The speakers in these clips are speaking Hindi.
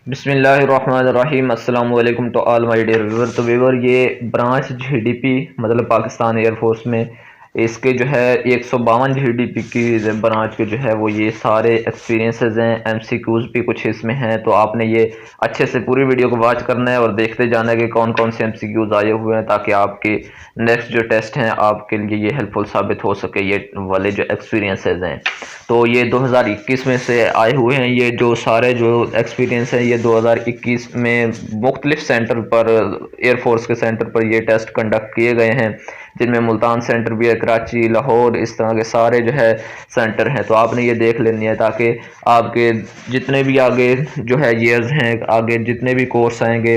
बिस्मिल्लाहिर्रहमानिर्रहीम अस्सलाम वालेकुम to all my dear viewer. तो व्यूअर ये ब्रांच जीडीपी मतलब पाकिस्तान एयरफोर्स में इसके जो है 152 जीडीपी की ब्रांच के जो है वो ये सारे एक्सपीरियंसेस हैं। एमसीक्यूज भी कुछ इसमें हैं, तो आपने ये अच्छे से पूरी वीडियो को वॉच करना है और देखते जाना है कि कौन कौन से एमसीक्यूज आए हुए हैं, ताकि आपके नेक्स्ट जो टेस्ट हैं आपके लिए ये हेल्पफुल साबित हो सके ये वाले जो एक्सपीरियंसेस हैं। तो ये 2021 में से आए हुए हैं। ये जो सारे जो एक्सपीरियंस हैं ये 2021 में मुख्तलिफ सेंटर पर एयरफोर्स के सेंटर पर ये टेस्ट कंडक्ट किए गए हैं, जिनमें मुल्तान सेंटर भी है, कराची, लाहौर, इस तरह के सारे जो है सेंटर हैं। तो आपने ये देख लेनी है ताकि आपके जितने भी आगे जो है ईयर्स हैं, आगे जितने भी कोर्स आएंगे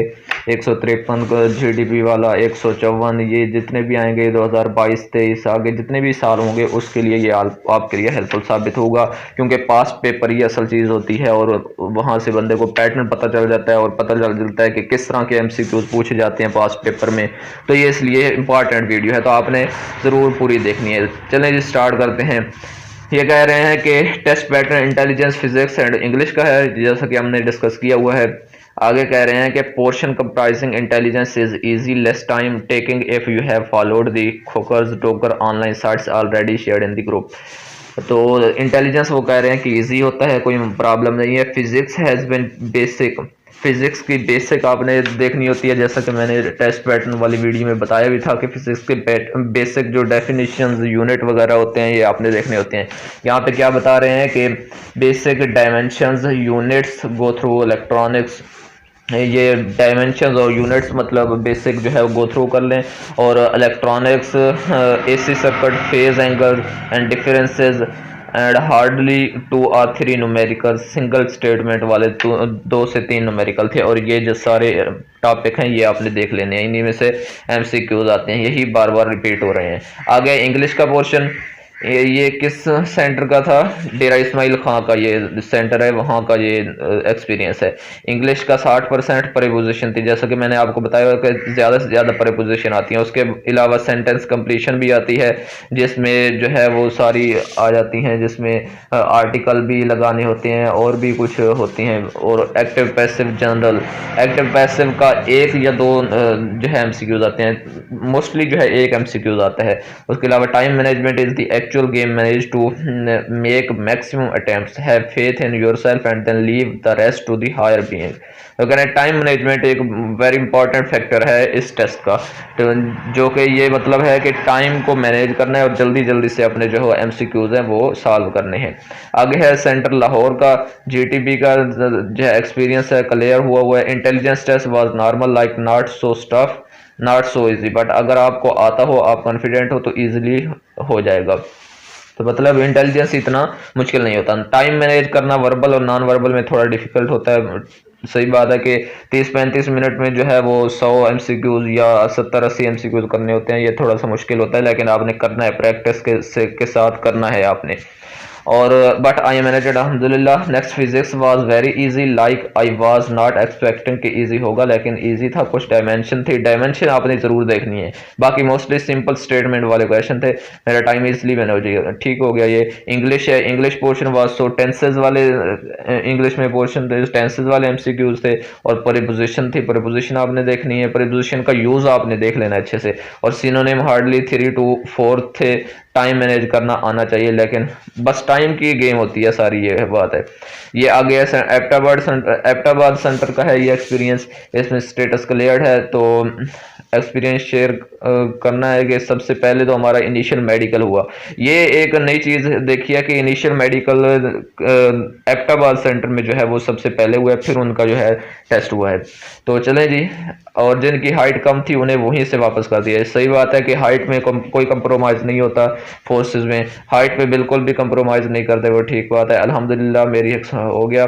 153 जीडीपी वाला, 154, ये जितने भी आएंगे 2022-23 आगे जितने भी साल होंगे उसके लिए ये आपके लिए हेल्पफुल साबित होगा, क्योंकि पास्ट पेपर ही असल चीज़ होती है और वहाँ से बंदे को पैटर्न पता चल जाता है और पता चल जाता है कि किस तरह के एमसीक्यूज पूछे जाते हैं पास्ट पेपर में। तो ये इसलिए इंपॉर्टेंट वीडियो है, तो आपने ज़रूर पूरी देखनी है। चलें जी स्टार्ट करते हैं। ये कह रहे हैं कि test pattern intelligence, physics and English का है, जैसा कि हमने डिस्कस किया हुआ है। आगे कह रहे हैं कि portion comprising intelligence is easy, less time taking if you have followed the खोकर्स डोकर online sites already shared in the group. तो इंटेलिजेंस वो कह रहे हैं कि इजी होता है, कोई प्रॉब्लम नहीं है। Physics has been basic, physics की बेसिक आपने देखनी होती है, जैसा कि मैंने टेस्ट पैटर्न वाली वीडियो में बताया भी था कि फिजिक्स के बेसिक जो डेफिनेशंस, यूनिट वगैरह होते हैं ये आपने देखने होते हैं। यहाँ पे क्या बता रहे हैं कि basic dimensions, units go through electronics. ये डायमेंशंस और यूनिट्स मतलब बेसिक जो है वो गो थ्रू कर लें, और electronics, AC circuit, phase angle and differences and hardly 2 और 3 न्यूमेरिकल, सिंगल स्टेटमेंट वाले 2 से 3 न्यूमेरिकल थे। और ये जो सारे टॉपिक हैं ये आपने देख लेने हैं, इन्हीं में से एमसीक्यूज आते हैं, यही बार बार रिपीट हो रहे हैं। आगे इंग्लिश का पोर्शन, ये किस सेंटर का था? डेरा इस्माइल खां का ये सेंटर है, वहाँ का ये एक्सपीरियंस है। इंग्लिश का 60% प्रीपोजिशन थी, जैसा कि मैंने आपको बताया कि ज़्यादा से ज़्यादा प्रीपोजिशन आती हैं। उसके अलावा सेंटेंस कंप्लीशन भी आती है, जिसमें जो है वो सारी आ जाती हैं, जिसमें आर्टिकल भी लगाने होते हैं और भी कुछ होती हैं। और active passive general, active passive का 1 या 2 जो है एमसीक्यूज आते हैं, मोस्टली जो है 1 एमसीक्यूज आता है। उसके अलावा time management is the actual game manage to make maximum attempts, have faith in yourself and then leave the rest to the higher being. तो कह रहे हैं टाइम मैनेजमेंट एक वेरी इंपॉर्टेंट फैक्टर है इस टेस्ट का, तो जो कि ये मतलब है कि टाइम को मैनेज करना है और जल्दी जल्दी से अपने जो एमसीक्यूज हैं वो सॉल्व करने हैं। आगे है सेंटर लाहौर का जीटीबी का जो है एक्सपीरियंस है, क्लियर हुआ है। Intelligence test was normal like not so stuff, not so easy, but अगर आपको आता हो, आप कॉन्फिडेंट हो तो इजीली हो जाएगा। तो मतलब इंटेलिजेंस इतना मुश्किल नहीं होता। टाइम मैनेज करना वर्बल और नॉन वर्बल में थोड़ा डिफिकल्ट होता है। सही बात है कि 30-35 मिनट में जो है वो 100 एमसीक्यूज या 70-80 एमसीक्यूज करने होते हैं, ये थोड़ा सा मुश्किल होता है, लेकिन आपने करना है, प्रैक्टिस के साथ करना है आपने। और बट आई मैनेज अल्हम्दुलिल्लाह। Next physics was very easy, like I was not expecting कि इजी होगा, लेकिन इजी था। कुछ डायमेंशन थी, डायमेंशन आपने जरूर देखनी है, बाकी मोस्टली सिंपल स्टेटमेंट वाले क्वेश्चन थे। मेरा टाइम इजली मैंने हो जाएगा, ठीक हो गया। ये इंग्लिश है, English portion was so tenses वाले, इंग्लिश में पोर्शन थे, टेंसेज वाले एमसीक्यूज थे। और प्रीपोजिशन थी, प्रीपोजिशन आपने देखनी है, प्रीपोजिशन का यूज आपने देख लेना अच्छे से। और सिनोनिम हार्डली 3 to 4 थे। टाइम मैनेज करना आना चाहिए, लेकिन बस टाइम की गेम होती है सारी, ये बात है। ये आगे एबटाबाद सेंटर का है ये एक्सपीरियंस, इसमें स्टेटस क्लियर है। तो एक्सपीरियंस शेयर करना है कि सबसे पहले तो हमारा इनिशियल मेडिकल हुआ। ये एक नई चीज़ देखी है कि इनिशियल मेडिकल एबटाबाद सेंटर में जो है वो सबसे पहले हुआ है, फिर उनका जो है टेस्ट हुआ है। तो चलें जी, और जिनकी हाइट कम थी उन्हें वहीं से वापस कर दिया। सही बात है कि हाइट में कोई कंप्रोमाइज़ नहीं होता, फोर्सेस में हाइट पे बिल्कुल भी कंप्रोमाइज़ नहीं करते, वो ठीक बात है। अल्हम्दुलिल्लाह मेरी हो गया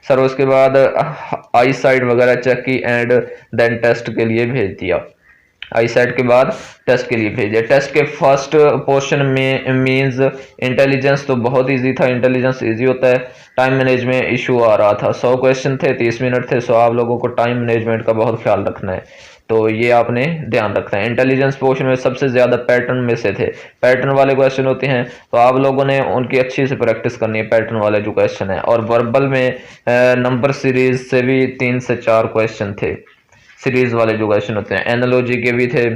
सर। उसके बाद आई साइड वगैरह चेक की एंड देन टेस्ट के लिए भेज दिया। आई सेट के बाद टेस्ट के लिए भेजे। टेस्ट के फर्स्ट पोर्शन में मींस इंटेलिजेंस तो बहुत इजी था, इंटेलिजेंस इजी होता है। टाइम मैनेजमेंट इशू आ रहा था, 100 क्वेश्चन थे, 30 मिनट थे, सो आप लोगों को टाइम मैनेजमेंट का बहुत ख्याल रखना है। तो ये आपने ध्यान रखना है। इंटेलिजेंस पोर्शन में सबसे ज़्यादा पैटर्न में से थे, पैटर्न वाले क्वेश्चन होते हैं, तो आप लोगों ने उनकी अच्छी से प्रैक्टिस करनी है पैटर्न वाले जो क्वेश्चन है। और वर्बल में नंबर सीरीज से भी 3 से 4 क्वेश्चन थे, सीरीज वाले जो क्वेश्चन होते हैं। एनालॉजी के भी थे।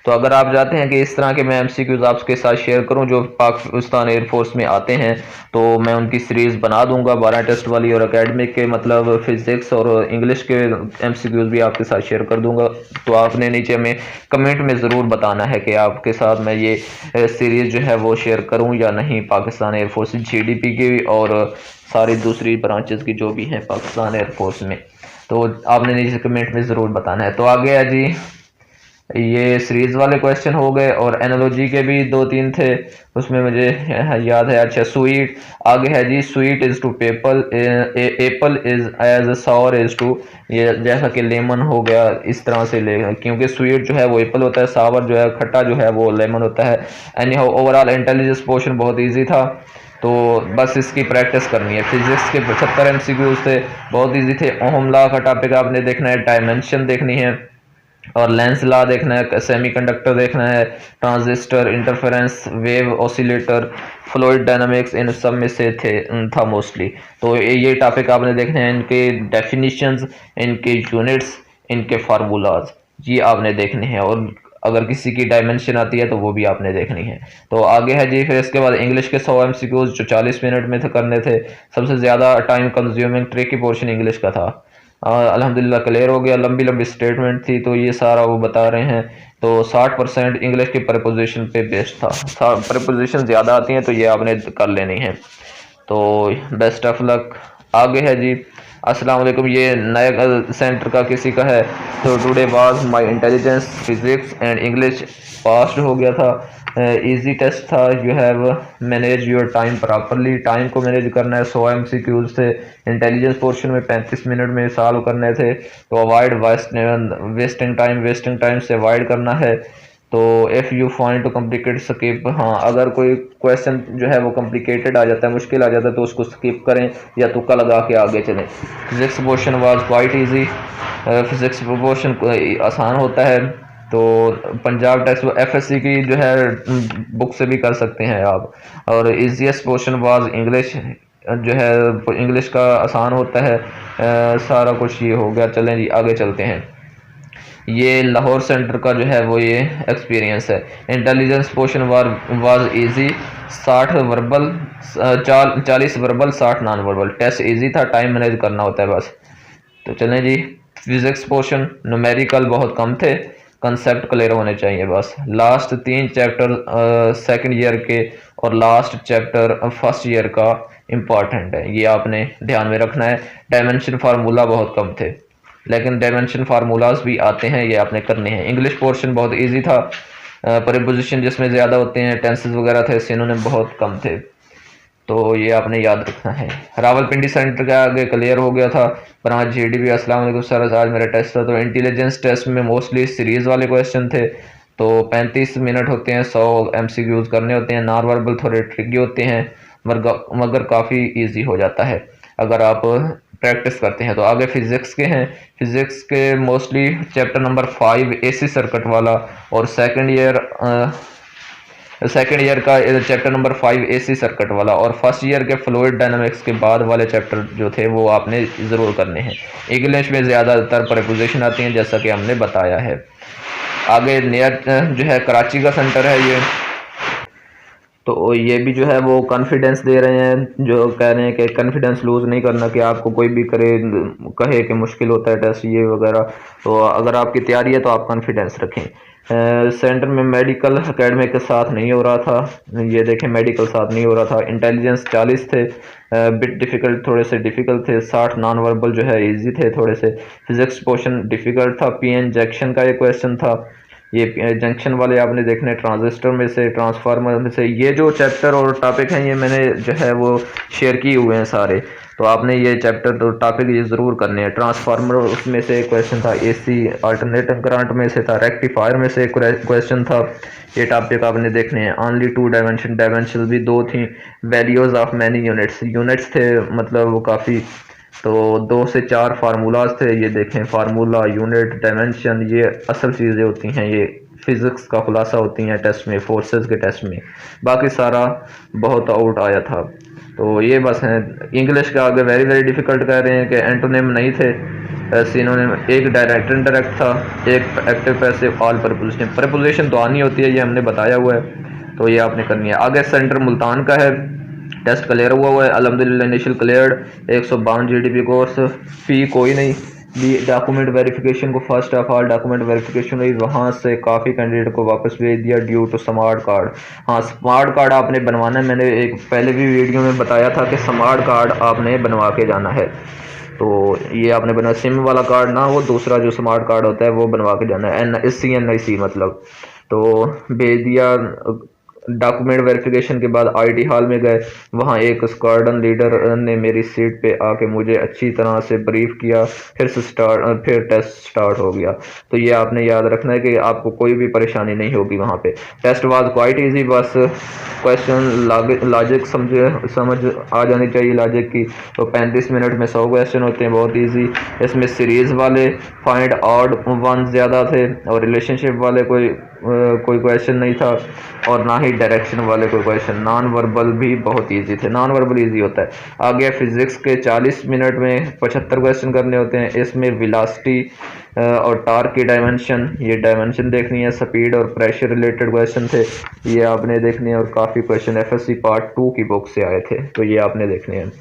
तो अगर आप चाहते हैं कि इस तरह के मैं एमसीक्यूज आपके साथ शेयर करूं जो पाकिस्तान एयरफोर्स में आते हैं, तो मैं उनकी सीरीज बना दूंगा 12 टेस्ट वाली, और एकेडमिक के मतलब फिजिक्स और इंग्लिश के एमसीक्यूज भी आपके साथ शेयर कर दूंगा। तो आपने नीचे में कमेंट में ज़रूर बताना है कि आपके साथ मैं ये सीरीज जो है वो शेयर करूँ या नहीं, पाकिस्तान एयरफोर्स जीडीपी की और सारी दूसरी ब्रांचेस की जो भी हैं पाकिस्तान एयरफोर्स में। तो आपने नीचे कमेंट में ज़रूर बताना है। तो आगे है जी, ये सीरीज वाले क्वेश्चन हो गए, और एनालॉजी के भी 2-3 थे, उसमें मुझे याद है। अच्छा, स्वीट आगे है जी, sweet is to people, apple is as sour is to, ये जैसा कि लेमन हो गया, इस तरह से ले, क्योंकि स्वीट जो है वो एप्पल होता है, सावर जो है खट्टा जो है वो लेमन होता है। Any how overall intelligence portion बहुत ईजी था, तो बस इसकी प्रैक्टिस करनी है। फिजिक्स के 75 एमसीक्यूज थे, बहुत ईजी थे। ओहम लॉ का टॉपिक आपने देखना है, डायमेंशन देखनी है, और लेंस लॉ देखना है, सेमीकंडक्टर देखना है, transistor, interference, wave oscillator, fluid dynamics, इन सब में से था मोस्टली। तो ये टॉपिक आपने देखने हैं, इनके डेफिनेशंस, इनके यूनिट्स, इनके फार्मूलाज, ये आपने देखने हैं। और अगर किसी की डायमेंशन आती है तो वो भी आपने देखनी है। तो आगे है जी, फिर इसके बाद इंग्लिश के 100 एमसीक्यूज जो 40 मिनट में करने थे। सबसे ज़्यादा time consuming tricky portion English का था। अल्हम्दुलिल्लाह क्लियर हो गया। लंबी लंबी स्टेटमेंट थी, तो ये सारा वो बता रहे हैं। तो 60% इंग्लिश की प्रपोजिशन पे बेस्ड था, प्रपोजिशन ज़्यादा आती हैं तो ये आपने कर लेनी है। तो बेस्ट ऑफ लक। आगे है जी, अस्सलाम वालेकुम, ये नया सेंटर का किसी का है। तो today was my intelligence physics and English passed हो गया था। इजी टेस्ट था। You have manage your time properly, time को मैनेज करना है। 100 एमसीक्यूज थे। इंटेलिजेंस पोर्शन में 35 मिनट में सॉल्व करने थे। तो अवॉइड वेस्टिंग टाइम से अवॉइड करना है। तो if you find too complicate skip, हाँ अगर कोई क्वेश्चन जो है वो कॉम्प्लिकेटेड आ जाता है, मुश्किल आ जाता है, तो उसको स्किप करें या तुक्का लगा के आगे चलें। Physics portion was quite easy, physics portion आसान होता है। तो पंजाब टेक्स्ट एफएससी की जो है बुक से भी कर सकते हैं आप। और इजीएस्ट पोर्शन वाज इंग्लिश, जो है इंग्लिश का आसान होता है। सारा कुछ ये हो गया। चलें जी आगे चलते हैं। ये लाहौर सेंटर का जो है वो ये एक्सपीरियंस है। Intelligence portion was easy, 60 verbal, 40 verbal, 60 non verbal. Test easy था, टाइम मैनेज करना होता है बस। तो चलें जी, फिजिक्स पोर्शन न्यूमेरिकल बहुत कम थे, कंसेप्ट क्लियर होने चाहिए बस। लास्ट 3 चैप्टर सेकंड ईयर के और लास्ट चैप्टर फर्स्ट ईयर का इम्पॉर्टेंट है, ये आपने ध्यान में रखना है। डायमेंशन फार्मूला बहुत कम थे, लेकिन डायमेंशन फार्मूलाज भी आते हैं, ये आपने करने हैं। इंग्लिश पोर्शन बहुत इजी था, प्रीपोजिशन जिसमें ज़्यादा होते हैं, टेंसेस वगैरह थे, सिनोनिम बहुत कम थे, तो ये आपने याद रखना है। रावलपिंडी सेंटर का आगे क्लियर हो गया था। Branch GDP. अस्सलाम वालेकुम सर, आज मेरा टेस्ट था। तो इंटेलिजेंस टेस्ट में मोस्टली सीरीज़ वाले क्वेश्चन थे। तो 35 मिनट होते हैं, 100 एमसीक्यूज करने होते हैं। नॉन वर्बल थोड़े ट्रिकी होते हैं, मगर काफ़ी ईजी हो जाता है अगर आप प्रैक्टिस करते हैं। तो आगे फिजिक्स के हैं। फिजिक्स के mostly chapter number 5 AC circuit वाला, और सेकंड ईयर का चैप्टर नंबर 5 एसी सर्किट वाला, और फर्स्ट ईयर के फ्लूइड डायनामिक्स के बाद वाले चैप्टर जो थे वो आपने ज़रूर करने हैं। इंग्लिश में ज़्यादातर प्रीपोजिशन आती हैं जैसा कि हमने बताया है। आगे नियर जो है कराची का सेंटर है ये। तो ये भी जो है वो कॉन्फिडेंस दे रहे हैं, जो कह रहे हैं कि कॉन्फिडेंस लूज़ नहीं करना, कि आपको कोई भी कहे कि मुश्किल होता है टेस्ट ये वगैरह। तो अगर आपकी तैयारी है तो आप कॉन्फिडेंस रखें। सेंटर में मेडिकल एकेडमिक के साथ नहीं हो रहा था, ये देखें मेडिकल साथ नहीं हो रहा था। इंटेलिजेंस 40 थे, बिट डिफ़िकल्ट, थोड़े से डिफ़िकल्ट थे। 60 नॉन वर्बल जो है इजी थे थोड़े से। फिजिक्स पोर्शन डिफ़िकल्ट था। पीएन जंक्शन का एक क्वेश्चन था, ये जंक्शन वाले आपने देखने। ट्रांजिस्टर में से, ट्रांसफार्मर में से, ये जो चैप्टर और टॉपिक हैं ये मैंने जो है वो शेयर किए हुए हैं सारे। तो आपने ये चैप्टर तो टॉपिक ये ज़रूर करने हैं। ट्रांसफार्मर उसमें से एक क्वेश्चन था, एसी अल्टरनेटिंग करंट में से था, रेक्टिफायर में से एक क्वेश्चन था। ये टॉपिक आपने देखने हैं। ओनली 2 डायमेंशन भी 2 थी। वैल्यूज़ ऑफ मैनी यूनिट्स थे, मतलब वो काफ़ी तो 2 से 4 फार्मूलाज थे, ये देखें, फार्मूला, यूनिट, डायमेंशन, ये असल चीज़ें होती हैं, ये फिज़िक्स का खुलासा होती हैं टेस्ट में, फोर्सेस के टेस्ट में। बाकी सारा बहुत आउट आया था। तो ये बस हैं। इंग्लिश का आगे वेरी वेरी डिफ़िकल्ट कह रहे हैं कि एंटोनिम नहीं थे, सिनोनिम। एक डायरेक्ट इनडायरेक्ट था, एक active passive, all preposition. Preposition तो आनी होती है, ये हमने बताया हुआ है, तो ये आपने करनी है। आगे सेंटर मुल्तान का है, टेस्ट क्लियर हुआ है अल्हम्दुलिल्लाह, इनिशियल क्लियर्ड। 152 जीडीपी कोर्स, फी कोई नहीं। बी डॉक्यूमेंट वेरिफिकेशन को first of all document verification हुई, वहाँ से काफ़ी कैंडिडेट को वापस भेज दिया ड्यू टू स्मार्ट कार्ड। हाँ, स्मार्ट कार्ड आपने बनवाना है, मैंने एक पहले भी वीडियो में बताया था कि स्मार्ट कार्ड आपने बनवा के जाना है। तो ये आपने बना सिम वाला कार्ड ना, वो दूसरा जो स्मार्ट कार्ड होता है वो बनवा के जाना है, NIC मतलब। तो भेज दिया। डॉक्यूमेंट वेरिफिकेशन के बाद आईटी हॉल में गए, वहाँ एक स्क्वाड्रन लीडर ने मेरी सीट पे आके मुझे अच्छी तरह से ब्रीफ किया, फिर टेस्ट स्टार्ट हो गया। तो ये आपने याद रखना है कि आपको कोई भी परेशानी नहीं होगी वहाँ पे। टेस्ट वाज क्वाइट इजी, बस क्वेश्चन लॉजिक समझ आ जानी चाहिए लॉजिक की। तो 35 मिनट में 100 क्वेश्चन होते हैं, बहुत ईजी। इसमें सीरीज़ वाले फाइंड ऑड वन ज़्यादा थे, और रिलेशनशिप वाले कोई क्वेश्चन नहीं था, और ना ही डायरेक्शन वाले कोई क्वेश्चन। नॉन वर्बल भी बहुत इजी थे, नॉन वर्बल इजी होता है। आगे फिजिक्स के 40 मिनट में 75 क्वेश्चन करने होते हैं। इसमें वेलोसिटी और टार्क की डायमेंशन, ये डायमेंशन देखनी है। स्पीड और प्रेशर रिलेटेड क्वेश्चन थे, ये आपने देखने हैं। और काफ़ी क्वेश्चन FSC पार्ट 2 की बुक से आए थे, तो ये आपने देखने हैं।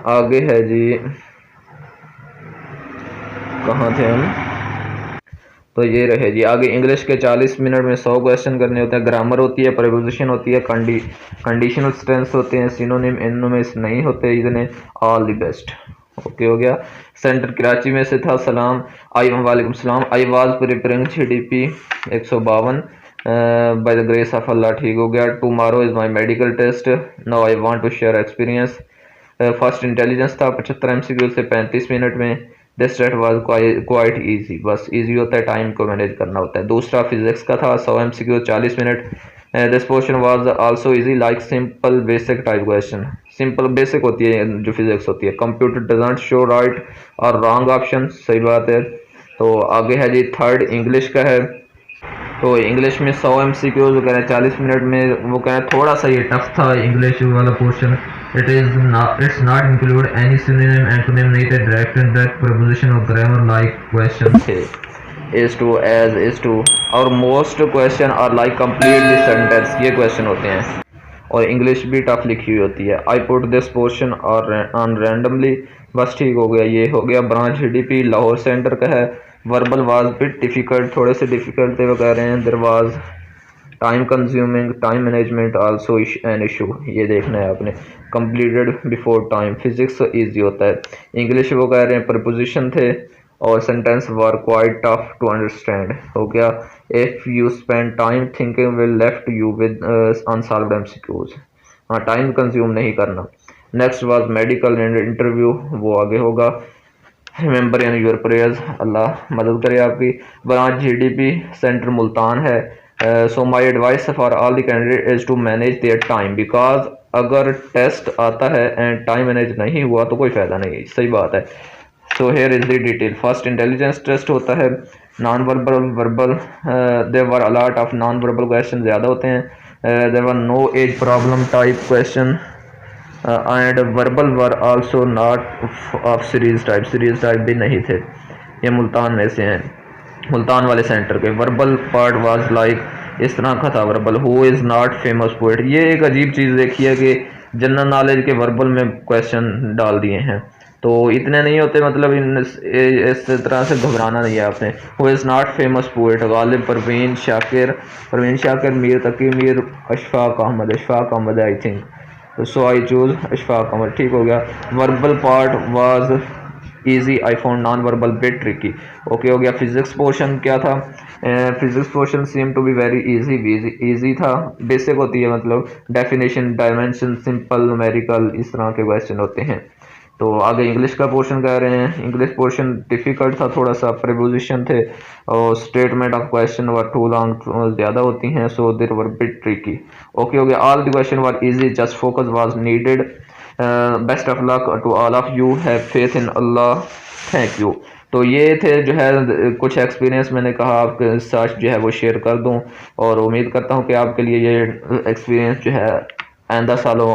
आगे है जी, कहाँ थे हम? तो ये रहे जी। आगे इंग्लिश के 40 मिनट में 100 क्वेश्चन करने होते हैं। ग्रामर होती है, प्रीपोजिशन होती है, कंडीशनल स्टेंस होते हैं, सिनोनिम इनोनिम्स नहीं होते इतने। All the best. ओके हो गया। सेंटर कराची में से था। सलाम, वालेकुम सलाम। I was preparing GDP 152 by the grace of Allah, ठीक हो गया। Tomorrow is my medical test, now I want to share experience. First intelligence था 75 MCQ से 35 मिनट में। This set was quite easy, बस इजी होता है, टाइम को मैनेज करना होता है। दूसरा फिजिक्स का था 100 MCQ 40 minute. This portion was also easy like simple basic type question. Simple basic होती है जो फिजिक्स होती है। कंप्यूटर डजंट शो राइट और रॉन्ग ऑप्शन, सही बात है। तो आगे है जी, थर्ड इंग्लिश का है। तो इंग्लिश में 100 MCQ जो कह रहे हैं 40 मिनट में, वो कह रहे हैं थोड़ा सा ये टफ था इंग्लिश वाला portion. It's not include any synonym antonym, नहीं थे डायरेक्ट इनडायरेक्ट प्रपोजिशन और ग्रामर लाइक क्वेश्चन थे। Is to, as, is to, और most question are like completely sentence, ये क्वेश्चन होते हैं। और इंग्लिश भी टफ लिखी हुई होती है। I put this portion on randomly, बस ठीक हो गया। ये हो गया। ब्रांच GDP लाहौर सेंटर का है। वर्बल वाज बिट डिफ़िकल्ट, थोड़े से डिफ़िकल्ट थे वो कह रहे हैं। There was time consuming, time management also an issue, ये देखना है आपने। Completed before time, physics easy होता है। इंग्लिश वो कह रहे हैं प्रपोजिशन थे, और sentence were quite tough to understand, हो गया। If you spend time thinking will left you with unsolved MCQs, हाँ, टाइम कंज्यूम नहीं करना। Next was medical and interview, वो आगे होगा। Remember in your prayers, Allah मदद करे आपकी। ब्रांच GDP सेंटर मुल्तान है। So my advice for all the candidate is to manage their time, because अगर टेस्ट आता है एंड टाइम मैनेज नहीं हुआ तो कोई फ़ायदा नहीं है, सही बात है। So here is the detail. First intelligence test होता है। Non verbal, verbal, there were a lot of non verbal question ज़्यादा होते हैं। There were no as problem type question and verbal were also not of series type भी नहीं थे। ये मुल्तान में से हैं, मुल्तान वाले सेंटर के। वर्बल पार्ट वाज लाइक, इस तरह का था verbal. Who is not famous poet, ये एक अजीब चीज़ देखी है कि जनरल नॉलेज के वर्बल में क्वेश्चन डाल दिए हैं। तो इतने नहीं होते, मतलब इस तरह से घबराना नहीं है आपने। Who is not famous poet, Ghalib, Parveen Shakir, Mir Taqi Mir, Ashfaq Ahmad I think. So I choose Ashfaq Ahmad, ठीक हो गया। Verbal part was easy, I found non verbal bit tricky, okay हो गया। फिजिक्स पोर्शन क्या था? Physics portion seem to be very easy था। बेसिक होती है, मतलब डेफिनेशन, डायमेंशन, सिंपल, न्यूमेरिकल, इस तरह के क्वेश्चन होते हैं। तो आगे इंग्लिश का पोर्शन कह रहे हैं। इंग्लिश पोर्शन डिफ़िकल्ट था थोड़ा सा, प्रीपोजिशन थे, और statement of question were too long, ज़्यादा होती हैं, so there were bit tricky, okay हो गया। All the question were easy, just focus was needed. Best of luck to all of you, have faith in Allah, thank you. तो ये थे जो है कुछ एक्सपीरियंस, मैंने कहा आपके साथ जो है वो शेयर कर दूं, और उम्मीद करता हूं कि आपके लिए ये एक्सपीरियंस जो है आइंदा सालों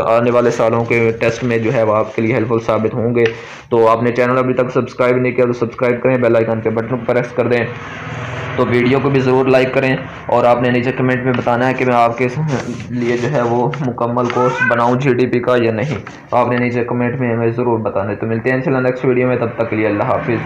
आने वाले सालों के टेस्ट में जो है वो आपके लिए हेल्पफुल साबित होंगे। तो आपने चैनल अभी तक सब्सक्राइब नहीं किया तो सब्सक्राइब करें, बेल आइकन के बटन पर प्रेस कर दें। तो वीडियो को भी ज़रूर लाइक करें, और आपने नीचे कमेंट में बताना है कि मैं आपके लिए जो है वो मुकम्मल कोर्स बनाऊं जीडीपी का या नहीं। आपने नीचे कमेंट में हमें ज़रूर बताना है। तो मिलते हैं इंशाल्लाह नेक्स्ट वीडियो में, तब तक के लिए अल्लाह हाफिज़।